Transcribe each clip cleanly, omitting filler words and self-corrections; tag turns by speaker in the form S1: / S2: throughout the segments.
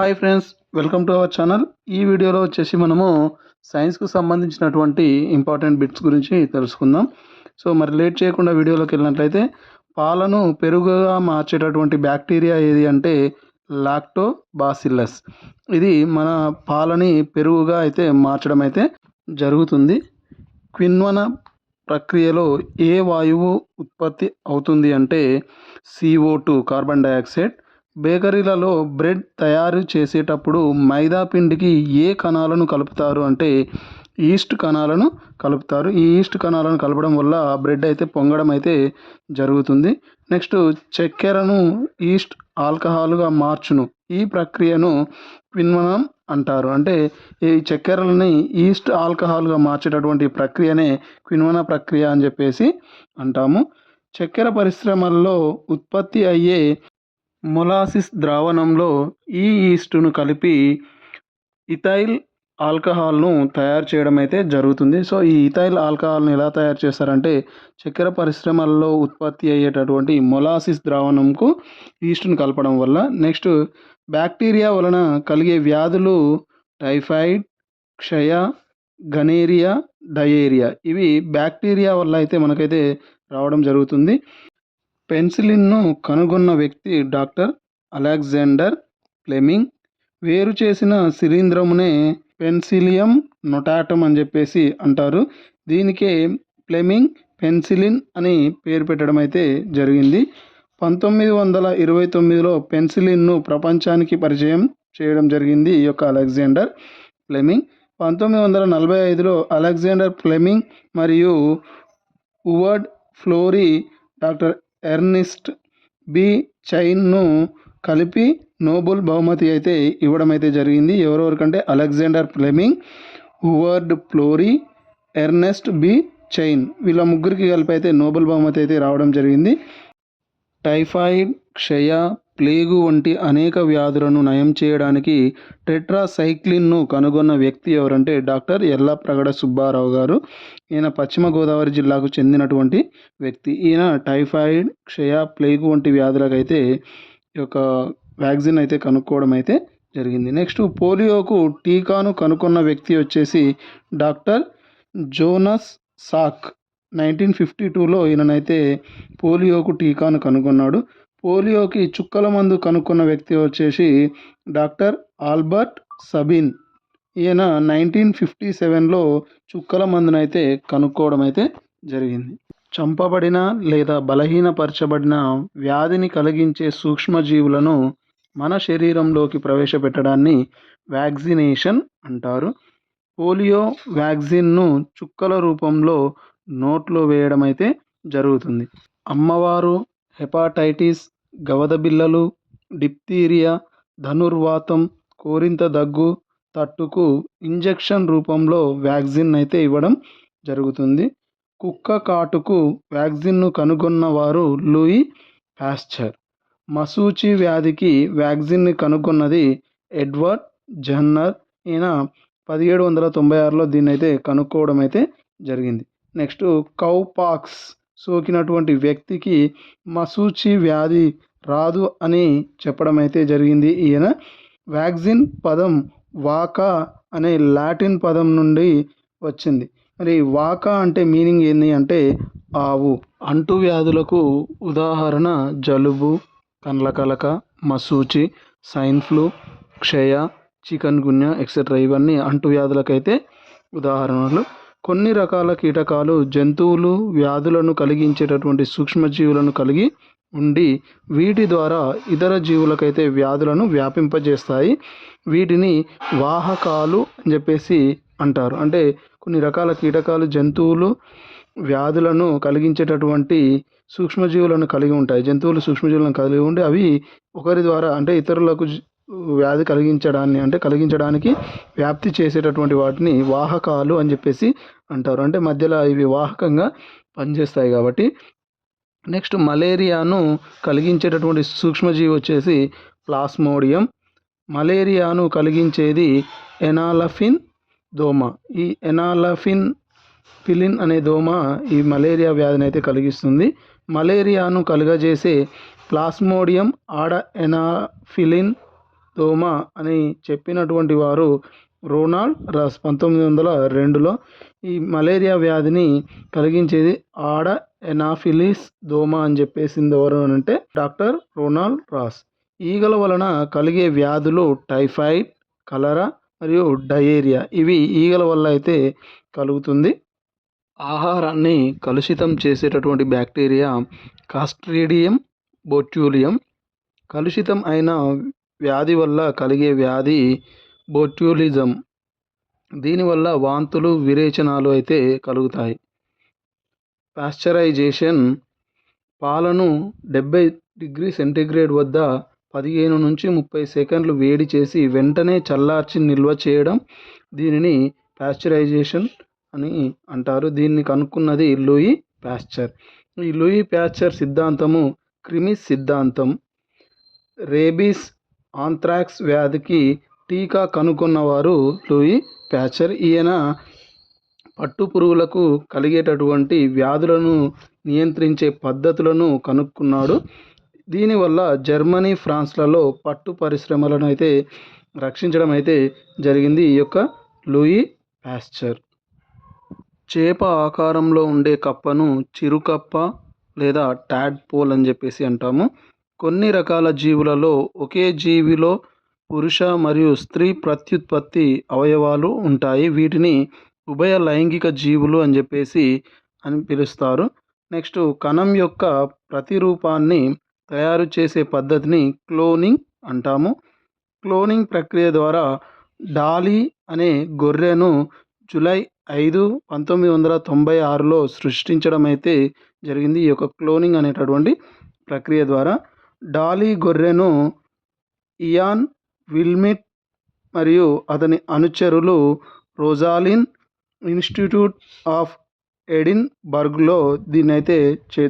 S1: Hi friends, welcome to our channel. ఈ వీడియోలో వచ్చేసి మనము సైన్స్కు సంబంధించినటువంటి ఇంపార్టెంట్ బిట్స్ గురించి తెలుసుకుందాం. సో మరి లేట్ చేయకుండా వీడియోలోకి వెళ్ళినట్లయితే, పాలను పెరుగుగా మార్చేటటువంటి బ్యాక్టీరియా ఏది అంటే లాక్టోబాసిల్లస్. ఇది మన పాలని పెరుగుగా అయితే మార్చడం అయితే జరుగుతుంది. కిణ్వన ప్రక్రియలో ఏ వాయువు ఉత్పత్తి అవుతుంది అంటే CO2 కార్బన్ డయాక్సైడ్. బేకరీలలో బ్రెడ్ తయారు చేసేటప్పుడు మైదా పిండికి ఏ కణాలను కలుపుతారు అంటే ఈస్ట్ కణాలను కలుపుతారు. ఈ ఈస్ట్ కణాలను కలపడం వల్ల బ్రెడ్ అయితే పొంగడం అయితే జరుగుతుంది. నెక్స్ట్, చక్కెరను ఈస్ట్ ఆల్కహాల్గా మార్చును. ఈ ప్రక్రియను కిణ్వనం అంటారు. అంటే ఈ చక్కెరలని ఈస్ట్ ఆల్కహాల్గా మార్చేటటువంటి ప్రక్రియనే కిణ్వన ప్రక్రియ అని చెప్పేసి అంటాము. చక్కెర పరిశ్రమల్లో ఉత్పత్తి అయ్యే మొలాసిస్ ద్రావణంలో ఈ ఈస్టును కలిపి ఇథైల్ ఆల్కహాల్ను తయారు చేయడం అయితే జరుగుతుంది. సో ఈ ఇథైల్ ఆల్కహాల్ను ఎలా తయారు చేస్తారంటే చక్కెర పరిశ్రమల్లో ఉత్పత్తి అయ్యేటటువంటి మొలాసిస్ ద్రావణంకు ఈస్టును కలపడం వల్ల. నెక్స్ట్, బ్యాక్టీరియా వలన కలిగే వ్యాధులు టైఫాయిడ్, క్షయ, గనేరియా, డయేరియా. ఇవి బ్యాక్టీరియా వల్ల అయితే మనకైతే రావడం జరుగుతుంది. పెన్సిలిన్ను కనుగొన్న వ్యక్తి డాక్టర్ అలెగ్జాండర్ ఫ్లెమింగ్. వేరు చేసిన శిలీంధ్రమునే పెన్సిలియం నొటాటం అని చెప్పేసి అంటారు. దీనికే ఫ్లెమింగ్ పెన్సిలిన్ అని పేరు పెట్టడం అయితే జరిగింది. 1929లో పెన్సిలిన్ను ప్రపంచానికి పరిచయం చేయడం జరిగింది ఈ యొక్క అలెగ్జాండర్ ఫ్లెమింగ్. 1945లో అలెగ్జాండర్ ఫ్లెమింగ్ మరియు Howard Florey doctor Ernest B చైన్ను కలిపి నోబెల్ బహుమతి అయితే ఇవ్వడం అయితే జరిగింది. ఎవరెవరికంటే Alexander Fleming, Howard Florey, Ernest B Chain, వీళ్ళ ముగ్గురికి కలిపి అయితే నోబెల్ బహుమతి అయితే రావడం జరిగింది. టైఫాయిడ్, క్షయ, ప్లేగు వంటి అనేక వ్యాధులను నయం చేయడానికి టెట్రాసైక్లిన్ను కనుగొన్న వ్యక్తి ఎవరంటే డాక్టర్ యల్లప్రగడ సుబ్బారావు గారు. ఈయన పశ్చిమ గోదావరి జిల్లాకు చెందినటువంటి వ్యక్తి. ఈయన టైఫాయిడ్, క్షయ, ప్లేగు వంటి వ్యాధులకైతే ఈ యొక్క వ్యాక్సిన్ అయితే కనుక్కోవడం అయితే జరిగింది. నెక్స్ట్, పోలియోకు టీకాను కనుక్కున్న వ్యక్తి వచ్చేసి డాక్టర్ జోనస్ సాక్. 1952లో ఈయననైతే పోలియోకు టీకాను కనుగొన్నాడు. పోలియోకి చుక్కల మందు కనుక్కున్న వ్యక్తి వచ్చేసి డాక్టర్ ఆల్బర్ట్ సబిన్. ఈయన 1957లో చుక్కల మందునైతే కనుక్కోవడం అయితే జరిగింది. చంపబడిన లేదా బలహీనపరచబడిన వ్యాధిని కలిగించే సూక్ష్మజీవులను మన శరీరంలోకి ప్రవేశపెట్టడాన్ని వ్యాక్సినేషన్ అంటారు. పోలియో వ్యాక్సిన్ను చుక్కల రూపంలో నోట్లో వేయడం అయితే జరుగుతుంది. అమ్మవారు, హెపాటైటిస్, గవద బిళ్ళలు, డిప్తీరియా, ధనుర్వాతం, కోరింత దగ్గు తట్టుకు ఇంజెక్షన్ రూపంలో వ్యాక్సిన్ అయితే ఇవ్వడం జరుగుతుంది. కుక్క కాటుకు వ్యాక్సిన్ను కనుగొన్న వారు లూయి పాస్చర్. మశూచి వ్యాధికి వ్యాక్సిన్ని కనుగొన్నది ఎడ్వర్డ్ జెన్నర్. ఈయన 1796లో దీన్ని అయితే కనుక్కోవడం అయితే జరిగింది. నెక్స్ట్, కౌపాక్స్ సోకినటువంటి వ్యక్తికి మశూచి వ్యాధి రాదు అని చెప్పడం అయితే జరిగింది. ఈయన వ్యాక్సిన్ పదం వాకా అనే లాటిన్ పదం నుండి వచ్చింది. మరి వాకా అంటే మీనింగ్ ఏంటి అంటే ఆవు. అంటువ్యాధులకు ఉదాహరణ జలుబు, కండ్లకలక, మశూచి, స్వైన్ ఫ్లూ, క్షయ, చికన్ గున్యా ఎక్సెట్రా. ఇవన్నీ అంటువ్యాధులకైతే ఉదాహరణలు. కొన్ని రకాల కీటకాలు జంతువులు వ్యాధులను కలిగించేటటువంటి సూక్ష్మజీవులను కలిగి ఉండి వీటి ద్వారా ఇతర జీవులకైతే వ్యాధులను వ్యాపింపజేస్తాయి. వీటిని వాహకాలు అని చెప్పేసి అంటారు. అంటే కొన్ని రకాల కీటకాలు జంతువులు వ్యాధులను కలిగించేటటువంటి సూక్ష్మజీవులను కలిగి ఉంటాయి. జంతువులు సూక్ష్మజీవులను కలిగి ఉండి అవి ఒకరి ద్వారా అంటే ఇతరులకు వ్యాధి కలిగించడానికి వ్యాప్తి చేసేటటువంటి వాటిని వాహకాలు అని చెప్పేసి అంటారు. అంటే మధ్యలో ఇవి వాహకంగా పనిచేస్తాయి కాబట్టి. నెక్స్ట్, మలేరియాను కలిగించేటటువంటి సూక్ష్మజీవి వచ్చేసి ప్లాస్మోడియం. మలేరియాను కలిగించేది ఎనాలఫిన్ దోమ. ఈ ఎనాలఫిలిన్ అనే దోమ ఈ మలేరియా వ్యాధిని అయితే కలిగిస్తుంది. మలేరియాను కలుగజేసే ప్లాస్మోడియం ఆడ ఎనాఫిలిన్ దోమ అని చెప్పినటువంటి వారు రోనాల్డ్ రాస్ 1902లో. ఈ మలేరియా వ్యాధిని కలిగించేది ఆడ ఎనాఫిలిస్ దోమ అని చెప్పేసింది ఎవరు అని అంటే డాక్టర్ రోనాల్డ్ రాస్. ఈగల వలన కలిగే వ్యాధులు టైఫాయిడ్, కలరా మరియు డయేరియా. ఇవి ఈగల వల్ల అయితే కలుగుతుంది. ఆహారాన్ని కలుషితం చేసేటటువంటి బ్యాక్టీరియా క్లాస్ట్రిడియం బొట్యులియం. కలుషితం అయిన వ్యాధి వల్ల కలిగే వ్యాధి బొట్యులిజం. దీనివల్ల వాంతులు, విరేచనాలు అయితే కలుగుతాయి. పాశ్చరైజేషన్ పాలను 70°C వద్ద 15 నుంచి 30 సెకండ్లు వేడి చేసి వెంటనే చల్లార్చి నిల్వ చేయడం. దీనిని పాశ్చరైజేషన్ అని అంటారు. దీన్ని కనుక్కున్నది లూయి పాశ్చర్. ఈ లూయి పాశ్చర్ సిద్ధాంతము క్రిమి సిద్ధాంతం. రేబీస్, ఆంథ్రాక్స్ వ్యాధికి టీకా కనుగొన్నవారు లూయి పాశ్చర్. ఈయన పట్టు పురుగులకు కలిగేటటువంటి వ్యాధులను నియంత్రించే పద్ధతులను కనుక్కున్నాడు. దీనివల్ల జర్మనీ, ఫ్రాన్స్లలో పట్టు పరిశ్రమలను అయితే రక్షించడం అయితే జరిగింది ఈ యొక్క లూయి పాశ్చర్. చేప ఆకారంలో ఉండే కప్పను చిరుకప్ప లేదా టాడ్పోల్ అని చెప్పేసి అంటాము. కొన్ని రకాల జీవులలో ఒకే జీవిలో పురుష మరియు స్త్రీ ప్రత్యుత్పత్తి అవయవాలు ఉంటాయి. వీటిని ఉభయ లైంగిక జీవులు అని చెప్పేసి పిలుస్తారు. నెక్స్ట్, కణం యొక్క ప్రతిరూపాన్ని తయారు చేసే పద్ధతిని క్లోనింగ్ అంటాము. క్లోనింగ్ ప్రక్రియ ద్వారా డాలీ అనే గొర్రెను జూలై 5, 1996లో సృష్టించడం అయితే జరిగింది. ఈ యొక్క క్లోనింగ్ అనేటటువంటి ప్రక్రియ ద్వారా డాలీ గొర్రెను ఇయాన్ విల్మిట్ మరియు అతని అనుచరులు రోజాలిన్ ఇన్స్టిట్యూట్ ఆఫ్ ఎడిన్బర్గ్లో దీన్ని అయితే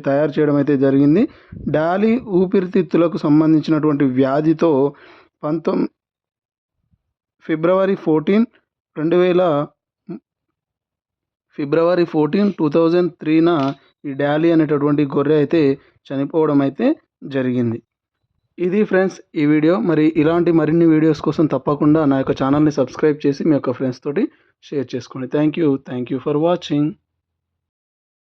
S1: తయారు చేయడం అయితే జరిగింది. డాలీ ఊపిరితిత్తులకు సంబంధించినటువంటి వ్యాధితో ఫిబ్రవరి 14, 2003న ఈ డాలీ అనేటటువంటి గొర్రె అయితే చనిపోవడం అయితే జరిగింది. ఇది ఫ్రెండ్స్ ఈ వీడియో. మరి ఇలాంటి మరిన్ని వీడియోస్ కోసం తప్పకుండా నా యొక్క ఛానల్ని సబ్స్క్రైబ్ చేసి మీ యొక్క ఫ్రెండ్స్ తోటి షేర్ చేసుకోండి. Thank you for watching.